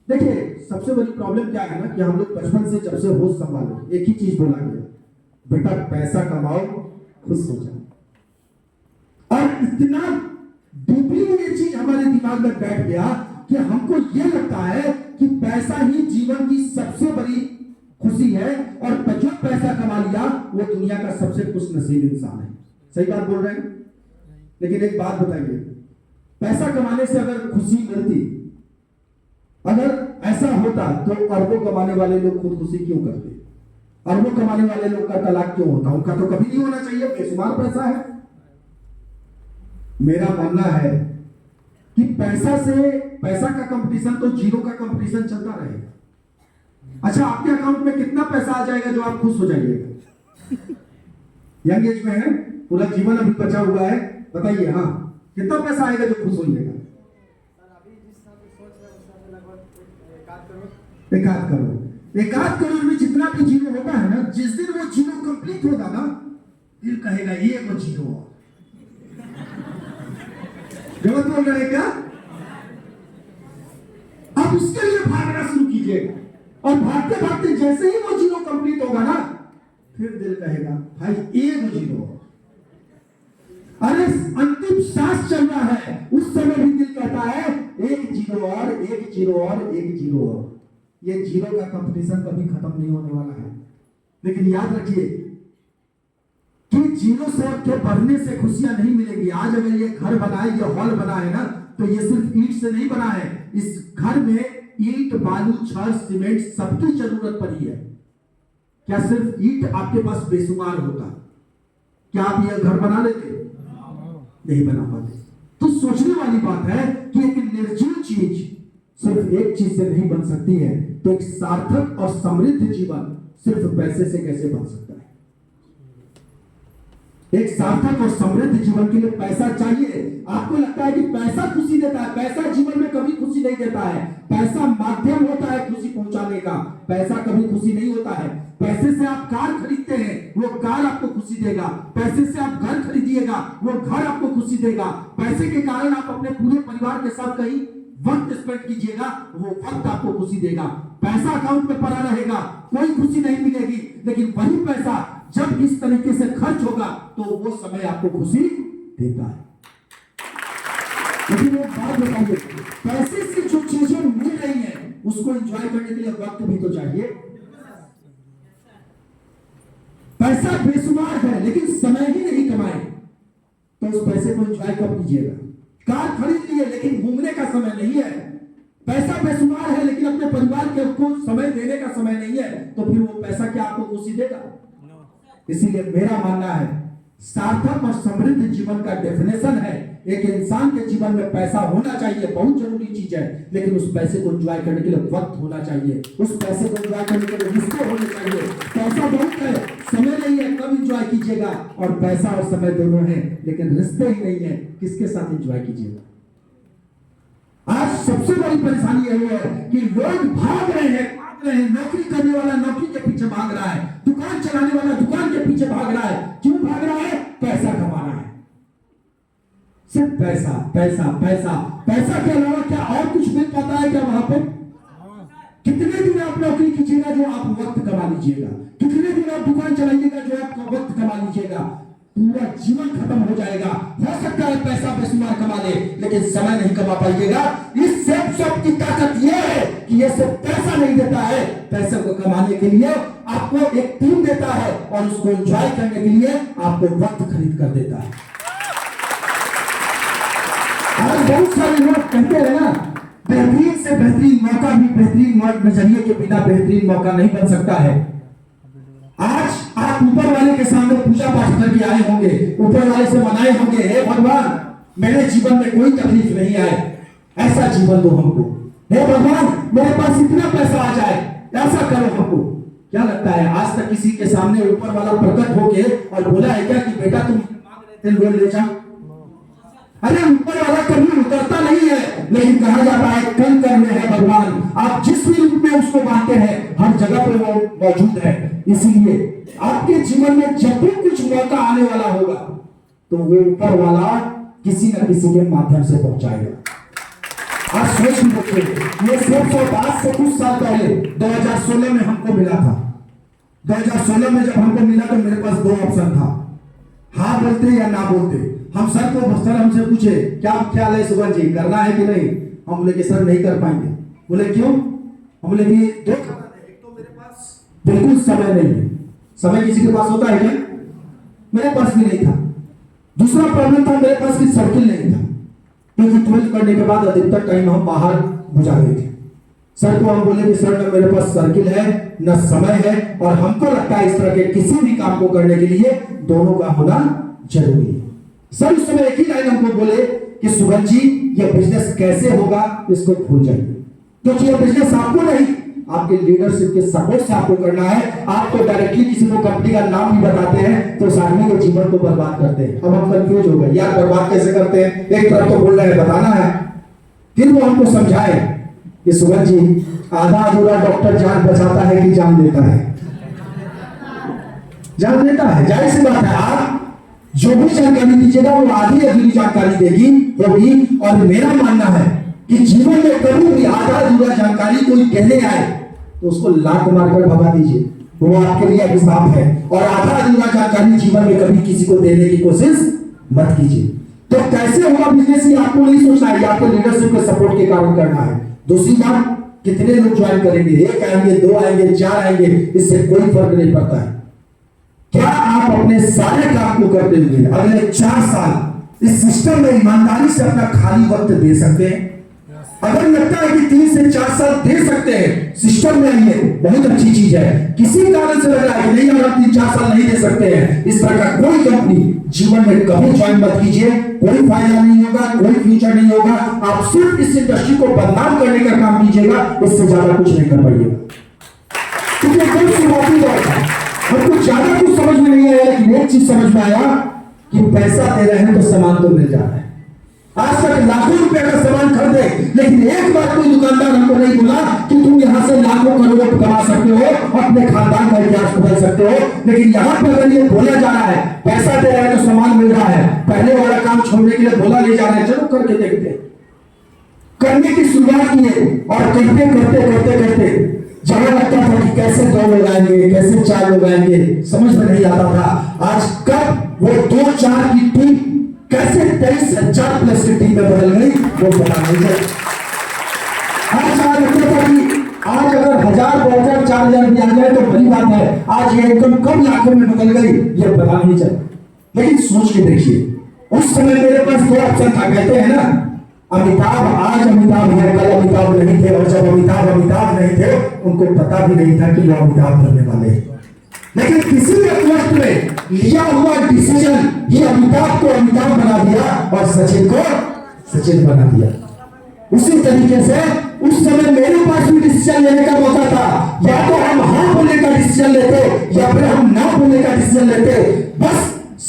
देखिए, सबसे बड़ी प्रॉब्लम क्या है ना कि हम लोग बचपन से जब से होश संभालो एक ही चीज बोला गया, बेटा पैसा कमाओ, खुश हो जाओ। और इतना डीपली ये चीज हमारे दिमाग में बैठ गया कि हमको ये लगता है कि पैसा ही जीवन की सबसे बड़ी खुशी है, और जो पैसा कमा लिया वो दुनिया का सबसे खुश नसीब इंसान है। सही बात बोल रहे हैं? लेकिन एक बात बताइए, पैसा कमाने से अगर खुशी मिलती, अगर ऐसा होता तो अरबों कमाने वाले लोग खुदकुशी क्यों करते? अरबों कमाने वाले लोग का तलाक क्यों होता? उनका तो कभी नहीं होना चाहिए, बेशुमार पैसा है। मेरा मानना है कि पैसा का कंपटीशन तो जीरो का कंपटीशन चलता रहेगा। अच्छा, आपके अकाउंट में कितना पैसा आ जाएगा जो आप खुश हो जाइएगा? यंग एज में है, पूरा जीवन अभी बचा हुआ है, बताइए। हाँ, कितना पैसा आएगा जो खुश होइएगा? 1 करोड़ में जितना भी जीरो होता है ना, जिस दिन वो जीरो कंप्लीट होगा ना, दिल कहेगा ये वो जीरो। गलत बोल रहे क्या? आप उसके लिए भागना शुरू कीजिएगा, और भागते भागते जैसे ही वो जीरो कंप्लीट होगा ना, फिर दिल कहेगा भाई एक जीरो। अरे अंतिम सांस चल रहा है, उस समय भी दिल कहता है एक जीरो और एक जीरो और एक जीरो और। ये जीरो का कंपटीशन कभी खत्म नहीं होने वाला है। लेकिन याद रखिए कि जीरो से के बढ़ने से खुशियां नहीं मिलेगी। आज अगर ये घर बना है, ये हॉल बना है ना, तो ये सिर्फ ईंट से नहीं बना है। इस घर में ईंट, बालू, छड़, सीमेंट सबकी जरूरत पड़ी है। क्या सिर्फ ईंट आपके पास बेशुमार होता? क्या आप ये घर बना लेते? नहीं बना पाते। तो सोचने वाली बात है कि एक निर्जीव चीज सिर्फ एक चीज से नहीं बन सकती है, तो एक सार्थक और समृद्ध जीवन सिर्फ पैसे से कैसे बन सकता है? एक सार्थक और समृद्ध जीवन के लिए पैसा चाहिए। आपको लगता है कि पैसा खुशी देता है? पैसा जीवन में कभी खुशी नहीं देता है। पैसा माध्यम होता है खुशी पहुंचाने का, पैसा कभी खुशी नहीं होता है। पैसे से आप कार खरीदते हैं, वो कार आपको खुशी देगा। पैसे से आप घर खरीदिएगा, वो घर आपको खुशी देगा। पैसे के कारण आप अपने पूरे परिवार के साथ कहीं वक्त स्पेंड कीजिएगा, वो वक्त आपको खुशी देगा। पैसा अकाउंट में पड़ा रहेगा, कोई खुशी नहीं मिलेगी। लेकिन वही पैसा जब इस तरीके से खर्च होगा तो वो समय आपको खुशी देता है। लेकिन एक बात बताइए, पैसे से जो चीजें मिल रही हैं उसको एंजॉय करने के लिए वक्त भी तो चाहिए। पैसा बेशुमार है लेकिन समय ही नहीं कमाए तो उस पैसे को एंजॉय कब कीजिएगा? कार खरीद लिए लेकिन घूमने का समय नहीं है। पैसा बेशुमार है लेकिन अपने परिवार के को समय देने का समय नहीं है, तो फिर वो पैसा क्या आपको खुशी देगा? इसीलिए मेरा मानना है सार्थक और समृद्ध जीवन का डेफिनेशन है एक इंसान के जीवन में पैसा होना चाहिए, बहुत जरूरी चीज है। लेकिन उस पैसे को एंजॉय करने के लिए वक्त होना चाहिए, उस पैसे को एंजॉय करने के लिए रिश्ते होने चाहिए। पैसा बहुत है, समय नहीं है, कब एंजॉय कीजिएगा? और पैसा और समय दोनों है लेकिन रिश्ते ही नहीं है, किसके साथ एंजॉय कीजिएगा? आज सबसे बड़ी परेशानी यही है कि लोग भाग रहे हैं, नौकरी करने वाला नौकरी के पीछे भाग रहा है, दुकान चलाने वाला दुकान के पीछे भाग रहा है। क्यों भाग रहा है? पैसा कमाना है, सिर्फ पैसा पैसा पैसा। पैसा के अलावा क्या और कुछ मिल पाता है क्या वहां पे? कितने दिन आप नौकरी कीजिएगा जो आप वक्त कमा लीजिएगा? कितने दिन आप दुकान चलाइएगा जो आप वक्त कमा लीजिएगा? पूरा जीवन खत्म हो जाएगा। हो सकता है पैसा बेशुमार कमा ले लेकिन समय नहीं कमा पाइएगा। इस सेफ शॉप की ताकत यह है कि यह सिर्फ पैसा नहीं देता है, पैसे को कमाने के लिए आपको एक टीम देता है और उसको एंजॉय करने के लिए आपको वक्त खरीद कर देता है। आज बहुत सारे लोग कहते हैं ना, बेहतरीन से बेहतरीन मौका भी बेहतरीन नजरिए के बिना बेहतरीन मौका नहीं बन सकता है। आज आप ऊपर वाले के सामने पूजा पाठ करके आए होंगे, ऊपर वाले से मनाए होंगे, हे भगवान मेरे जीवन में कोई तकलीफ नहीं आए, ऐसा जीवन दो हमको। हे भगवान मेरे पास इतना पैसा आ जाए, ऐसा करो हमको। क्या लगता है आज तक किसी के सामने ऊपर वाला प्रकट होके और बोला है क्या कि बेटा तुम मांग रहे थे लोन ले जाओ? अरे ऊपर वाला कभी उतरता नहीं है, लेकिन कहा जाता है कण कण में है भगवान। आप जिस भी रूप में उसको मानते हैं हर जगह पे वो मौजूद है। इसीलिए आपके जीवन में जब भी कुछ मौका आने वाला होगा तो वो ऊपर वाला किसी न किसी के माध्यम से पहुंचाएगा। आज सोच भी देखिए, ये सिर्फ आज से कुछ साल पहले 2016 में हमको मिला था। 2016 में जब हमको मिला तो मेरे पास 2 ऑप्शन था, हाँ बोलते या ना बोलते। हम सर को सर हमसे पूछे क्या ख्याल है सुगन जी, करना है कि नहीं? हम बोले कि सर नहीं कर पाएंगे। बोले क्यों? हम बोले कि 2 कारण है, एक तो मेरे पास बिल्कुल समय नहीं है। समय किसी के पास होता है क्या? मेरे पास भी नहीं था। दूसरा प्रॉब्लम था मेरे पास कि सर्किल नहीं था, क्योंकि 12th करने के बाद अधिकतर टाइम हम बाहर गुजार गए थे। सर को हम बोले कि सर न मेरे पास सर्किल है न समय है, और हमको लगता है इस तरह के किसी भी काम को करने के लिए दोनों का होना जरूरी है। सर उस समय एक ही लाइन हमको बोले कि सुगन जी ये बिजनेस कैसे होगा इसको भूल जाइए, क्योंकि ये बिजनेस आपको नहीं आपके लीडरशिप के सपोर्ट से आपको करना है। आप तो डायरेक्टली किसी को कंपनी का नाम भी बताते हैं तो उस आदमी के जीवन को बर्बाद करते हैं। अब हम कंफ्यूज हो गए यार, बर्बाद कैसे करते हैं? एक तरफ तो बोल रहे हैं बताना है, फिर वो हमको समझाए कि सुगन जी आधा अधूरा डॉक्टर जान बचाता है कि जान देता है? जान देता है। जाहिर सी बात है, आप जो भी जानकारी दीजिएगा वो आधी अधूरी जानकारी देगी होगी। और मेरा मानना है कि जीवन में कभी भी आधा अधूरा जानकारी कोई कहने आए तो उसको लात मारकर भगा दीजिए, वो आपके लिए अभिशाप है। और आधा अधूरा जानकारी जीवन में कभी किसी को देने की कोशिश मत कीजिए। तो कैसे होगा बिजनेस ये आपको नहीं सोचना है, आपको लीडरशिप के सपोर्ट के कारण करना है। दूसरी बात, कितने लोग ज्वाइन करेंगे? 1 आएंगे, 2 आएंगे, 4 आएंगे, इससे कोई फर्क नहीं पड़ता है। क्या आप अपने सारे काम को करते हुए अगले 4 साल इस सिस्टम में ईमानदारी से अपना खाली वक्त दे सकते हैं? अगर लगता है कि 3 से 4 साल दे सकते हैं, सिस्टम में आइए, बहुत अच्छी चीज है। किसी कारण से लग रहा है नहीं अगर 3-4 साल नहीं दे सकते हैं, इस तरह का कोई कंपनी जीवन में कभी ज्वाइन मत कीजिए। कोई फायदा नहीं होगा, कोई फ्यूचर नहीं होगा। आप सिर्फ इस इंडस्ट्री को बदनाम करने का काम कीजिएगा, इससे ज्यादा कुछ नहीं कर पाइएगा। हमको ज्यादा कुछ समझ में नहीं आया, लेकिन एक चीज समझ में आया कि पैसा दे रहे हैं तो सामान तो मिल जा रहा है। आज तक लाखों रुपए का सामान खरीदे, लेकिन एक बार कोई दुकानदार हमको नहीं बोला कि तुम यहाँ से लाखों करोड़ों कमा सकते हो, अपने खानदान का इतिहास बदल सकते हो। लेकिन यहाँ पर अगर ये बोला जा रहा है पैसा दे रहे हैं तो सामान मिल रहा है, पहले वाला काम छोड़ने के लिए बोला नहीं जा रहा है, चलो करके देखते हैं। करने की शुरुआत किए और करते करते करते करते जहां लगता था कि कैसे 2 लोग आएंगे, कैसे 4 लोग आएंगे, समझ में नहीं आता था। आज कब वो 2-4 की टीम कैसे 23,000 प्लस की टीम में बदल गई वो पता नहीं है। आज लगता था कि आज अगर 1000, 2000, 4000 भी आ जाए तो बड़ी बात है, आज ये इनकम कब लाखों में बदल गई ये पता नहीं चला। लेकिन सोच के देखिए, उस समय मेरे पास 2 ऑप्शन था। कहते हैं ना अमिताभ आज अमिताभ है, कल अमिताभ नहीं थे, और जब अमिताभ नहीं थे उनको पता भी नहीं था कि वो अमिताभ बनने वाले हैं। लेकिन किसी एक वक्त में लिया हुआ डिसीजन ये अमिताभ को अमिताभ बना दिया और सचिन को सचिन बना दिया। उसी तरीके से उस समय मेरे पास भी डिसीजन लेने का मौका था, या तो हम हाँ बोलने का डिसीजन लेते या फिर हम ना बोलने का डिसीजन लेते। बस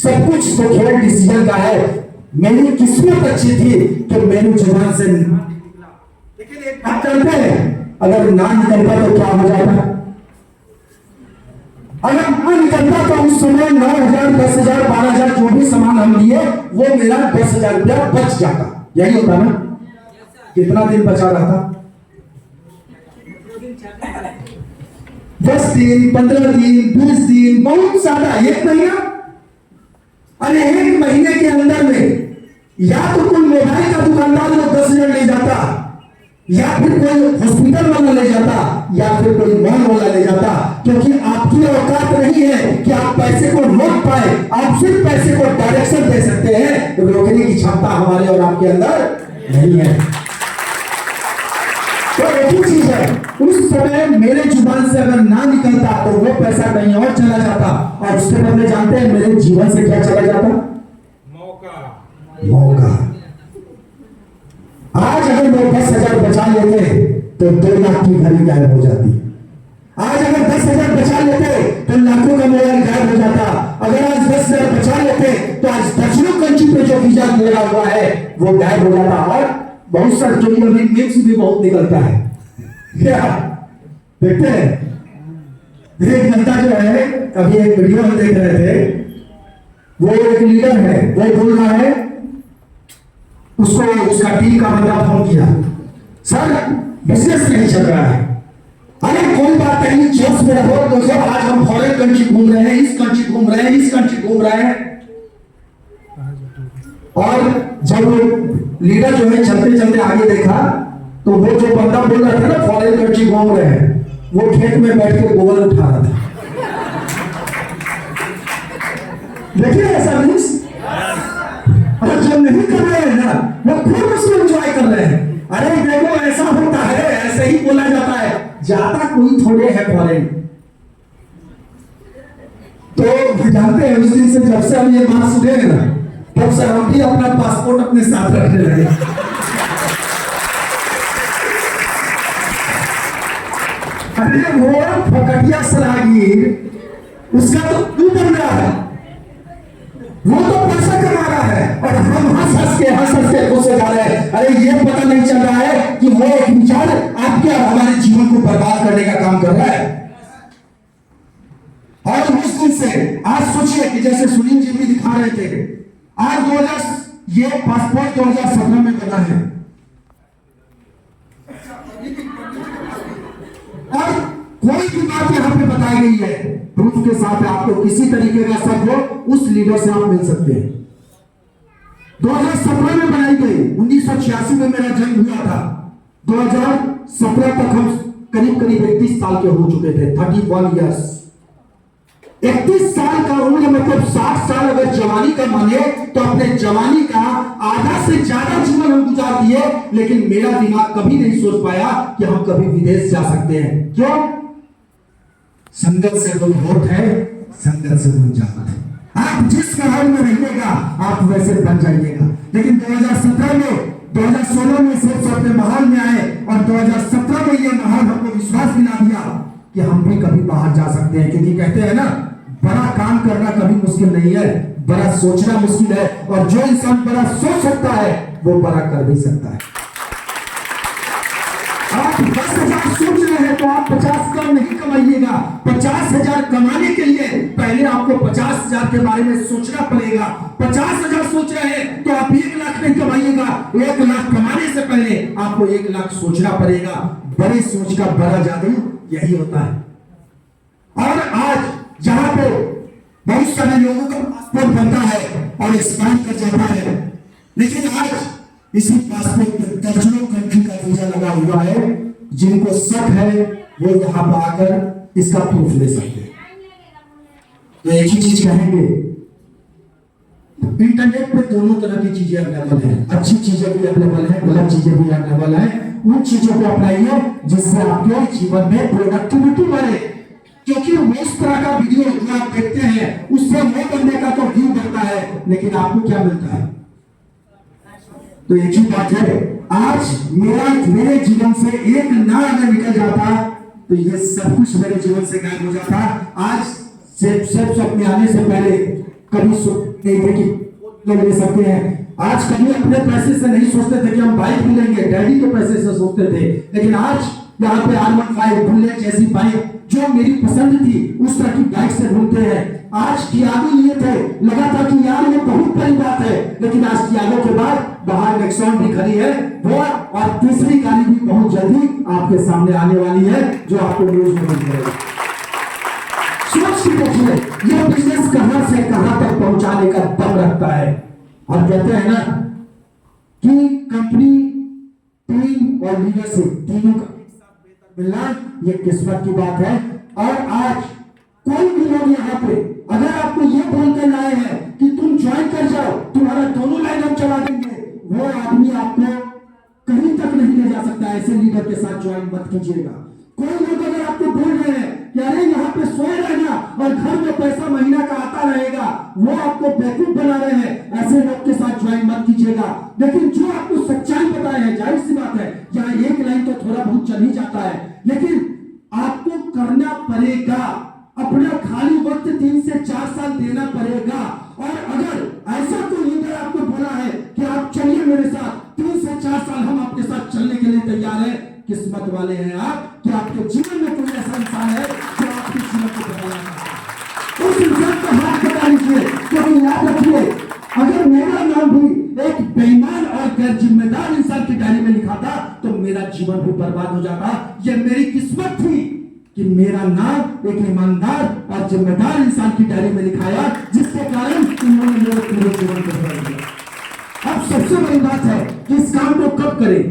सब कुछ तो खेल डिसीजन का है। मेरी किस्मत अच्छी थी कि मेरी जुबान से लेकिन एक बात करते हैं, अगर ना निकलता तो क्या हो जाता? अगर ना निकलता तो उस समय 9,000, 10,000, 12,000 जो भी सामान हम लिए वो मेरा 10,000 रुपया बच जाता। यही होता ना? कितना दिन बचा रहा था? 10 दिन, 15 दिन, 20 दिन, बहुत ज्यादा 1 महीना। अरे 1 महीने के अंदर में या तो कोई मोबाइल का दुकानदार वो 10,000 ले जाता, या फिर कोई हॉस्पिटल वाला ले जाता, या फिर कोई मॉल वाला ले जाता। क्योंकि आपकी औकात नहीं है कि आप पैसे को रोक पाए, आप सिर्फ पैसे को डायरेक्शन दे सकते हैं। रोकने की क्षमता हमारे और आपके अंदर नहीं है। तो एक ही चीज है, उस समय मेरे जुबान से अगर ना निकलता तो वो पैसा कहीं और चला जाता, और उसके बदले जानते हैं मेरे जीवन से क्या चला जाता? मौका। आज अगर मैं 10,000 बचा लेते तो 2 लाख की घड़ी गायब हो जाती। आज अगर 10,000 बचा लेते तो लाखों का मोबाइल गायब हो जाता। अगर आज 10,000 बचा लेते तो आज दर्जनों कंट्री पे जो वीजा लगा हुआ है वो गायब हो जाता। और बहुत सारे जो मिक्स भी बहुत निकलता है, क्या देखते हैं? एक जनता जो है, अभी एक वीडियो हम देख रहे थे, वो एक लीडर है, वो बोल रहा है, उसको उसका टीम का बंदा फोन किया, सर बिजनेस नहीं चल रहा है। अरे कोई बात नहीं, जोश में रहो। दोस्तों आज हम फॉरेन कंट्री घूम रहे हैं, इस कंट्री घूम रहे हैं, इस कंट्री घूम रहे हैं। और जब लीडर जो है चलते चलते आगे देखा तो वो जो बंदा बोल रहा था ना फॉरेन कंट्री घूम रहे हैं, वो खेत में बैठ के गोबर उठा रहा था। देखिए ऐसा मीन्स, और जो नहीं कर रहे हैं ना वो खुद उसको एंजॉय कर रहे हैं। अरे देखो ऐसा होता है, ऐसे ही बोला जाता है, जाता कोई थोड़े है फॉरेन। तो जानते हैं उस दिन से जब से हम ये बात सुने ना, तब से हम भी अपना पासपोर्ट अपने साथ रखने लगे। अरे वो फकटिया सरागीर, उसका तो क्यों बन रहा है? वो तो पैसा कमा रहा है और हम हंस हंस के घुसे जा रहे हैं। अरे ये पता नहीं चल रहा है कि वो एक विचार आपके और हमारे जीवन को बर्बाद करने का काम कर रहा है। और उस दिन से आज सोचिए कि जैसे सुनील जी भी दिखा रहे थे, आज 2000 ये पासपोर्ट 2017 में बना है, और कोई भी बात यहाँ पे बताई गई है प्रूफ के साथ, आपको किसी तरीके का शक हो उस लीडर से आप मिल सकते हैं। 2017 में बनाई गई, 1986 में मेरा जन्म हुआ था, 2017 तक हम करीब 31 साल के हो चुके थे, 31 इयर्स। 31 साल का उम्र मतलब 60 साल अगर जवानी का माने तो अपने जवानी का आधा से ज्यादा जीवन हम गुजार दिए, लेकिन मेरा दिमाग कभी नहीं सोच पाया कि हम कभी विदेश जा सकते हैं। क्यों? संगत से कोई होठ है, संगत से कोई जात है। आप जिस माहौल में रहिएगा आप वैसे बन जाइएगा। लेकिन 2017 में 2016 में सिर्फ अपने माहौल में आए, और 2017 में ये माहौल हमको विश्वास दिला दिया कि हम भी कभी बाहर जा सकते हैं। क्योंकि कहते हैं ना, बड़ा काम करना कभी मुश्किल नहीं है, बड़ा सोचना मुश्किल है, और जो इंसान बड़ा सोच सकता है वो बड़ा कर भी सकता है। आप 10,000 सोच रहे हैं तो आप 50 कम नहीं कमाइएगा। 50,000 कमाने के लिए पहले आपको 50,000 के बारे में सोचना पड़ेगा। 50,000 सोच रहे हैं तो आप 1 लाख नहीं कमाइएगा। 1 लाख कमाने से पहले आपको 1 लाख सोचना पड़ेगा। बड़े सोच का बड़ा जादू यही होता है। और आज जहां पे बहुत सारे लोगों का पासपोर्ट बनता है और एक्सपायर कर जाता है, लेकिन आज इसी पासपोर्ट पर दर्जनों कंट्री का वीजा लगा हुआ है। जिनको शक है वो यहाँ पर आकर इसका प्रूफ ले सकते हैं। तो एक ही चीज कहेंगे, इंटरनेट पे दोनों तरह की चीजें अवेलेबल है, अच्छी चीजें भी अवेलेबल है, गलत चीजें भी अवेलेबल है। उन चीजों को अपनाइए जिससे आपके जीवन में प्रोडक्टिविटी बढ़े। क्योंकि उस तरह का वीडियो जो आप देखते हैं उससे वो बंदे का तो व्यू बढ़ता है, लेकिन आपको क्या मिलता है? तो एक ही बात है, आज मेरे जीवन से एक ना अगर निकल जाता तो ये सब कुछ मेरे जीवन से गायब हो जाता। आज सिर्फ अपने आने से पहले कभी सोच नहीं थे कि ले सकते हैं। आज कभी अपने पैसे से नहीं सोचते थे कि हम बाइक भी लेंगे, डैडी के पैसे से सोचते थे। लेकिन आज यहाँ पे R15 बुलेट जैसी बाइक जो मेरी पसंद थी उस तरह की बाइक से घूमते हैं। आज टियागो लिए थे, लगा था कि यार ये बहुत बड़ी बात है, लेकिन आज टियागो के बाद बाहर नेक्सॉन भी खड़ी है वो, और तीसरी गाड़ी भी बहुत जल्दी आपके सामने आने वाली है जो आपको न्यूज में मिलेगी। सोच के देखिए ये बिजनेस कहां से कहां तक पहुंचाने का दम रखता है। और कहते हैं ना कि कंपनी, टीम और लीडरशिप तीनों का मिलना ये किस्मत की बात है। और आज कोई भी लोग यहाँ पे अगर आपको ये बोलकर लाए हैं कि तुम ज्वाइन कर जाओ, तुम्हारा दोनों लाइन हम चला देंगे, वो आदमी आपको ऐसे लीडर के साथ ज्वाइन मत कीजिएगा। कोई लोग अगर आपको बोल रहे हैं कि अरे यहाँ पे सोए रहना और घर में पैसा महीना का आता रहेगा, वो आपको बेवकूफ बना रहे हैं, ऐसे लोग के साथ ज्वाइन मत कीजिएगा। लेकिन जो आपको सच्चाई बताए हैं, जाहिर सी बात है यहाँ एक लाइन तो थोड़ा बहुत चल ही जाता है, लेकिन आपको करना पड़ेगा। अपना खाली वक्त 3 से 4 साल देना पड़ेगा। और अगर ऐसा कोई लीडर आपको बोला है कि आप चलिए मेरे साथ 3 से 4 साल हम आपके साथ चलने के लिए तैयार हैं, किस्मत वाले हैं आप कि आपके जीवन में कोई ऐसा इंसान है जो आपके जीवन को बदलना चाहता है। उस इंसान का हाथ बता लीजिए। क्योंकि याद रखिए, अगर मेरा नाम भी एक बेईमान और गैर जिम्मेदार इंसान की डायरी में लिखा था तो मेरा जीवन भी बर्बाद हो जाता। यह मेरी किस्मत थी कि मेरा नाम एक ईमानदार और जिम्मेदार इंसान की डायरी में लिखाया, जिसके कारण उन्होंने मेरे पूरे जीवन को बदल दिया। अब सबसे बड़ी बात है कि इस काम को कब करें।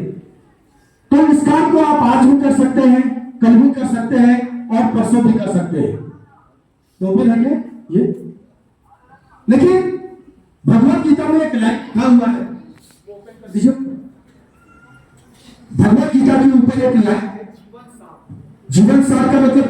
तो इस काम को आप आज भी कर सकते हैं, कल भी कर सकते हैं और परसों भी कर सकते हैं। तो भी लगे ये, लेकिन भगवत गीता में एक लाइन लिखा हुआ है, भगवत गीता के ऊपर एक लाइन, जीवन सार का मतलब